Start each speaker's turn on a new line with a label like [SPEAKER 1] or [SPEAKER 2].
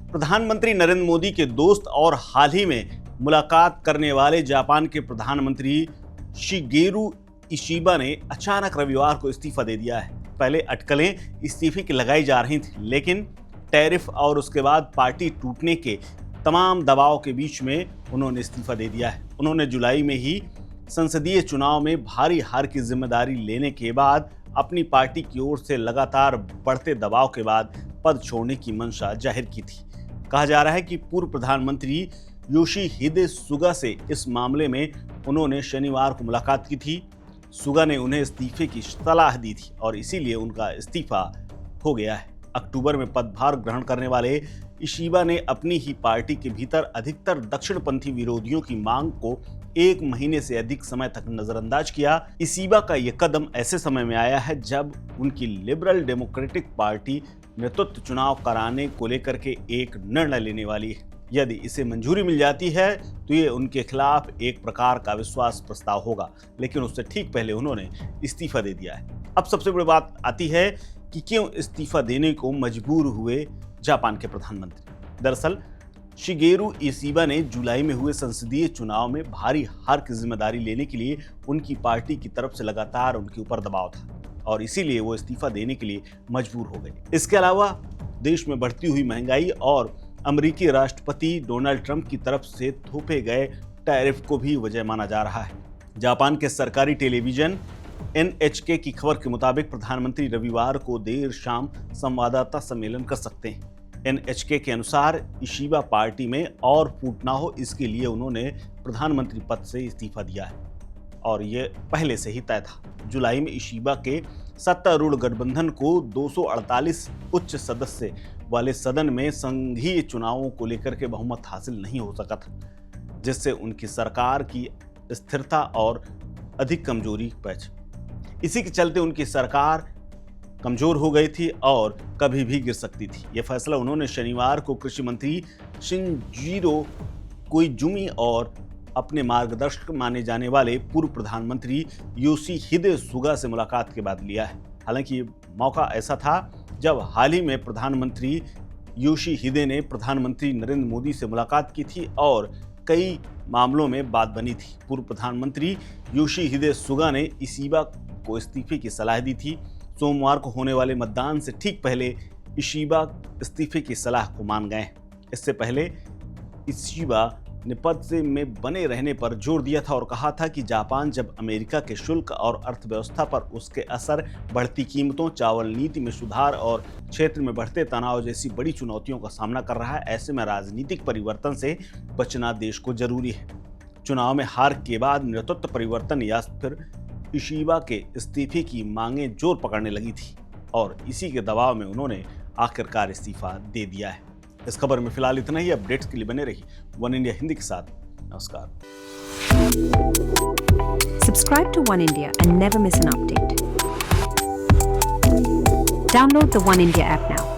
[SPEAKER 1] प्रधानमंत्री नरेंद्र मोदी के दोस्त और हाल ही में मुलाकात करने वाले जापान के प्रधानमंत्री शिगेरू इशिबा ने अचानक रविवार को इस्तीफा दे दिया है। पहले अटकलें इस्तीफे की लगाई जा रही थी, लेकिन टैरिफ और उसके बाद पार्टी टूटने के तमाम दबाव के बीच में उन्होंने इस्तीफा दे दिया है। उन्होंने जुलाई में ही संसदीय चुनाव में भारी हार की जिम्मेदारी लेने के बाद अपनी पार्टी की ओर से लगातार बढ़ते दबाव के बाद पद छोड़ने की मंशा जाहिर की थी। कहा जा रहा है कि पूर्व प्रधानमंत्री योशिहिदे सुगा से इस मामले में उन्होंने शनिवार को मुलाकात की थी। सुगा ने उन्हें इस्तीफे की सलाह दी थी और इसीलिए उनका इस्तीफा हो गया है। अक्टूबर में पदभार ग्रहण करने वाले इशिबा ने अपनी ही पार्टी के भीतर अधिकतर दक्षिणपंथी विरोधियों की मांग को 1 महीने से अधिक समय तक नजरअंदाज किया। इशिबा का यह कदम ऐसे समय में आया है जब उनकी लिबरल डेमोक्रेटिक पार्टी नेतृत्व चुनाव कराने को लेकर के एक निर्णय लेने वाली है। यदि इसे मंजूरी मिल जाती है तो ये उनके खिलाफ एक प्रकार का विश्वास प्रस्ताव होगा, लेकिन उससे ठीक पहले उन्होंने इस्तीफा दे दिया है। अब सबसे बड़ी बात आती है कि क्यों इस्तीफा देने को मजबूर हुए जापान के प्रधानमंत्री। दरअसल शिगेरू इशिबा ने जुलाई में हुए संसदीय चुनाव में भारी हार की जिम्मेदारी लेने के लिए उनकी पार्टी की तरफ से लगातार उनके ऊपर दबाव था और इसीलिए वो इस्तीफा देने के लिए मजबूर हो गए। इसके अलावा देश में बढ़ती हुई महंगाई और अमेरिकी राष्ट्रपति डोनाल्ड ट्रंप की तरफ से थोपे गए टैरिफ को भी वजह माना जा रहा है। जापान के सरकारी टेलीविजन NHK की खबर के मुताबिक प्रधानमंत्री रविवार को देर शाम संवाददाता सम्मेलन कर सकते हैं। NHK के अनुसार इशिबा पार्टी में और फूट ना हो, इसके लिए उन्होंने प्रधानमंत्री पद से इस्तीफा दिया है और ये पहले से ही तय था। जुलाई में इशिबा के सत्तारूढ़ गठबंधन को 248 उच्च सदस्य वाले सदन में संघीय चुनावों को लेकर के बहुमत हासिल नहीं हो सका था, जिससे उनकी सरकार की स्थिरता और अधिक कमजोरी पैच। इसी के चलते उनकी सरकार कमजोर हो गई थी और कभी भी गिर सकती थी। यह फैसला उन्होंने शनिवार को कृषि मंत्री शिनजीरो कोइजुमी और अपने मार्गदर्शक माने जाने वाले पूर्व प्रधानमंत्री योशिहिदे सुगा से मुलाकात के बाद लिया है। हालांकि ये मौका ऐसा था जब हाल ही में प्रधानमंत्री योशिहिदे ने प्रधानमंत्री नरेंद्र मोदी से मुलाकात की थी और कई मामलों में बात बनी थी। पूर्व प्रधानमंत्री योशिहिदे सुगा ने इशिबा को इस्तीफे की सलाह दी थी। सोमवार को होने वाले मतदान से ठीक पहले इशिबा इस्तीफे की सलाह को मान गए। इससे पहले इशिबा ने पद से में बने रहने पर जोर दिया था और कहा था कि जापान जब अमेरिका के शुल्क और अर्थव्यवस्था पर उसके असर, बढ़ती कीमतों, चावल नीति में सुधार और क्षेत्र में बढ़ते तनाव जैसी बड़ी चुनौतियों का सामना कर रहा है, ऐसे में राजनीतिक परिवर्तन से बचना देश को जरूरी है। चुनाव में हार के बाद नेतृत्व परिवर्तन या फिर इशिबा के इस्तीफे की मांगें जोर पकड़ने लगी थी और इसी के दबाव में उन्होंने आखिरकार इस्तीफा दे दिया है। इस खबर में फिलहाल इतना ही। अपडेट्स के लिए बने रहिए वन इंडिया हिंदी के साथ। नमस्कार।
[SPEAKER 2] Subscribe to One India and never miss an update. Download the One India app now.